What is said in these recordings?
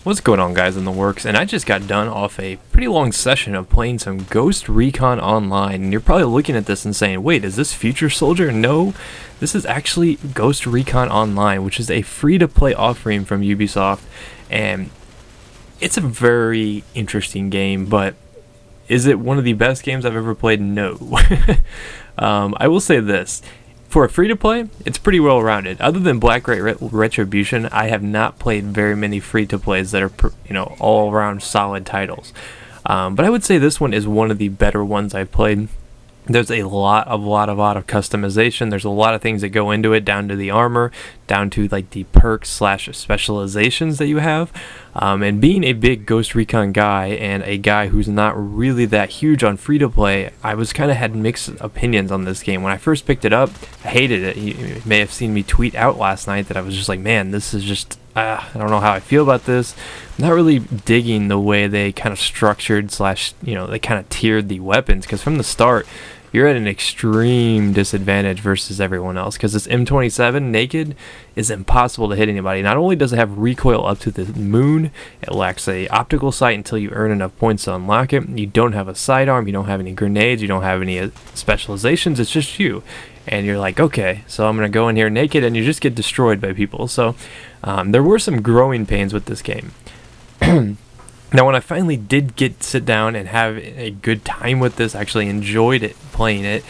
What's going on, guys, in the works? And I just got done off a pretty long session of playing some Ghost Recon Online. And you're probably looking at this and saying, wait, is this Future Soldier? No, this is actually Ghost Recon Online, which is a free-to-play offering from Ubisoft. And it's a very interesting game, but is it one of the best games I've ever played? No. I will say this. For a free-to-play, it's pretty well-rounded. Other than Black Retribution, I have not played very many free-to-plays that are, all-around solid titles. But I would say this one is one of the better ones I've played. There's a lot of customization. There's a lot of things that go into it, down to the armor, down to like the perks / specializations that you have. And being a big Ghost Recon guy and a guy who's not really that huge on free to play, I was kind of had mixed opinions on this game. When I first picked it up, I hated it. You may have seen me tweet out last night that I was just like, man, this is just I don't know how I feel about this. I'm not really digging the way they kind of structured / they kind of tiered the weapons, because from the start you're at an extreme disadvantage versus everyone else, because this M27 naked is impossible to hit anybody. Not only does it have recoil up to the moon, it lacks a optical sight until you earn enough points to unlock it. You don't have a sidearm, you don't have any grenades, you don't have any specializations, it's just you. And you're like, okay, so I'm going to go in here naked, and you just get destroyed by people. So there were some growing pains with this game. Now, when I finally did sit down and have a good time with this, actually enjoyed it playing it,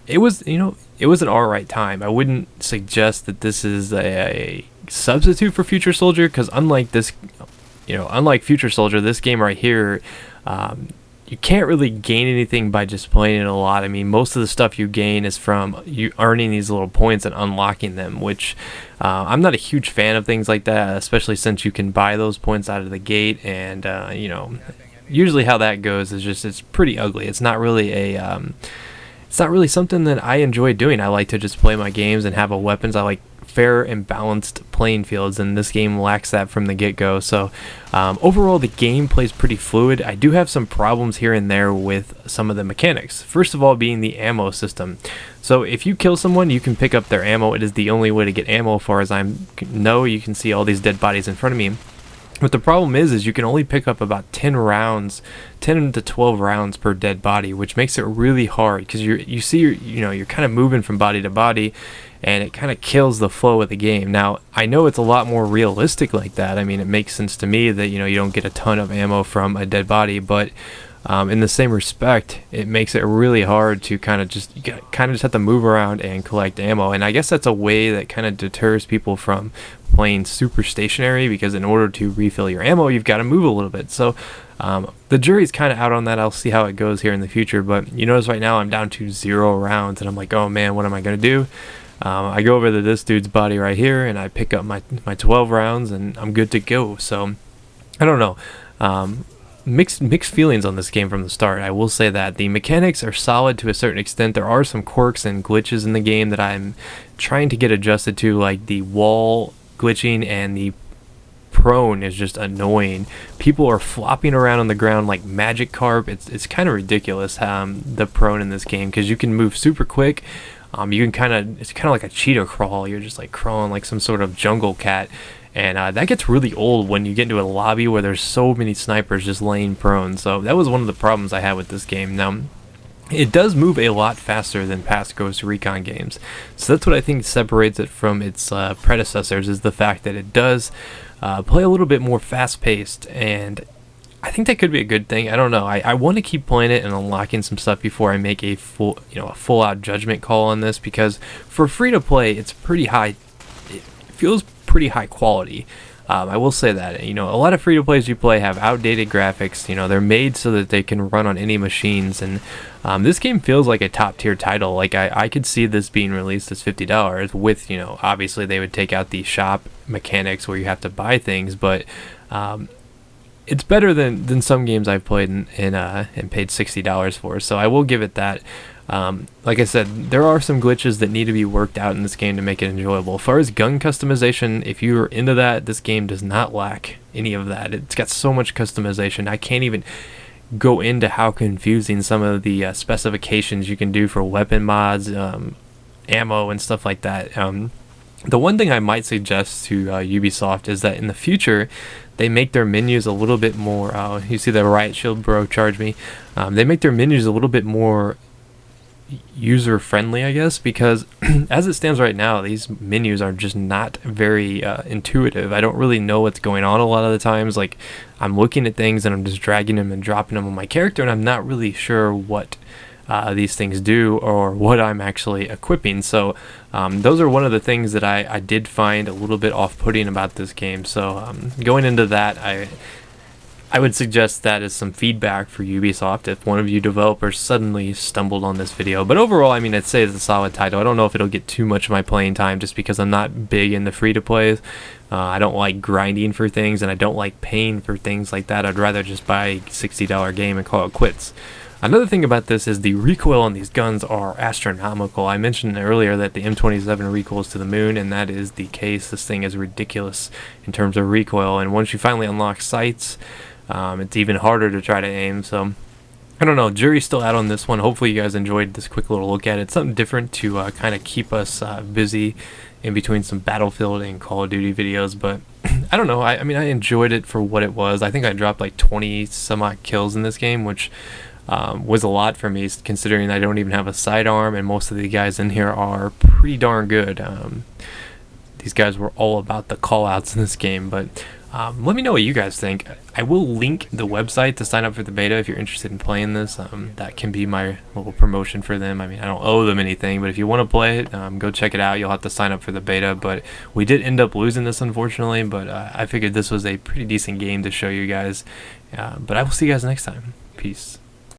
it was an alright time. I wouldn't suggest that this is a substitute for Future Soldier, because unlike Future Soldier, this game right here, you can't really gain anything by just playing it a lot. I mean, most of the stuff you gain is from you earning these little points and unlocking them, which I'm not a huge fan of things like that, especially since you can buy those points out of the gate. And, usually how that goes is just, it's pretty ugly. It's not really it's not really something that I enjoy doing. I like to just play my games and have weapons. I like fair and balanced playing fields, and this game lacks that from the get-go. So overall, the game plays pretty fluid. I do have some problems here and there with some of the mechanics. First of all, being the ammo system. So if you kill someone, you can pick up their ammo. It is the only way to get ammo, as far as I know. You can see all these dead bodies in front of me. But the problem is you can only pick up about 10 to 12 rounds per dead body, which makes it really hard, because you're kind of moving from body to body, and it kind of kills the flow of the game. Now, I know it's a lot more realistic like that. I mean, it makes sense to me that you don't get a ton of ammo from a dead body, but in the same respect, it makes it really hard to kind of just have to move around and collect ammo. And I guess that's a way that kind of deters people from playing super stationary, because in order to refill your ammo, you've got to move a little bit. So the jury's kind of out on that. I'll see how it goes here in the future, but you notice right now I'm down to 0 rounds, and I'm like, oh man, what am I going to do? I go over to this dude's body right here, and I pick up my 12 rounds, and I'm good to go. So I don't know. Mixed feelings on this game from the start. I will say that the mechanics are solid to a certain extent. There are some quirks and glitches in the game that I'm trying to get adjusted to, like the wall glitching, and the prone is just annoying. People are flopping around on the ground like magic carp. It's kind of ridiculous, the prone in this game, because you can move super quick. It's kind of like a cheetah crawl. You're just like crawling like some sort of jungle cat. And that gets really old when you get into a lobby where there's so many snipers just laying prone. So that was one of the problems I had with this game. Now, it does move a lot faster than past Ghost Recon games. So that's what I think separates it from its predecessors, is the fact that it does play a little bit more fast-paced. And I think that could be a good thing. I don't know. I want to keep playing it and unlocking some stuff before I make a full-out judgment call on this, because for free-to-play, it's pretty high. It feels pretty high quality. I will say that, a lot of free-to-plays you play have outdated graphics. They're made so that they can run on any machines, and this game feels like a top-tier title. Like, I could see this being released as $50 with, obviously they would take out the shop mechanics where you have to buy things, but it's better than some games I've played and paid $60 for, so I will give it that. Like I said, there are some glitches that need to be worked out in this game to make it enjoyable. As far as gun customization, if you're into that, this game does not lack any of that. It's got so much customization. I can't even go into how confusing some of the specifications you can do for weapon mods, ammo, and stuff like that. The one thing I might suggest to Ubisoft is that in the future, they make their menus a little bit more. You see the riot shield, bro, charge me. They make their menus a little bit more user friendly, I guess, because as it stands right now, these menus are just not very intuitive. I don't really know what's going on a lot of the times. Like, I'm looking at things and I'm just dragging them and dropping them on my character, and I'm not really sure what these things do or what I'm actually equipping. So those are one of the things that I did find a little bit off-putting about this game. So going into that, I would suggest that as some feedback for Ubisoft if one of you developers suddenly stumbled on this video. But overall, I mean, I'd say it's a solid title. I don't know if it'll get too much of my playing time just because I'm not big in the free-to-plays. I don't like grinding for things, and I don't like paying for things like that. I'd rather just buy a $60 game and call it quits. Another thing about this is the recoil on these guns are astronomical. I mentioned earlier that the M27 recoils to the moon, and that is the case. This thing is ridiculous in terms of recoil, and once you finally unlock sights, it's even harder to try to aim. So I don't know, jury's still out on this one. Hopefully you guys enjoyed this quick little look at it. It's something different to kind of keep us busy in between some Battlefield and Call of Duty videos, but I don't know. I mean, I enjoyed it for what it was. I think I dropped like 20 some odd kills in this game, which was a lot for me, considering I don't even have a sidearm, and most of the guys in here are pretty darn good. These guys were all about the call-outs in this game, but let me know what you guys think. I will link the website to sign up for the beta if you're interested in playing this. That can be my little promotion for them. I mean, I don't owe them anything, but if you want to play it, go check it out. You'll have to sign up for the beta, but we did end up losing this, unfortunately, but I figured this was a pretty decent game to show you guys. But I will see you guys next time. Peace.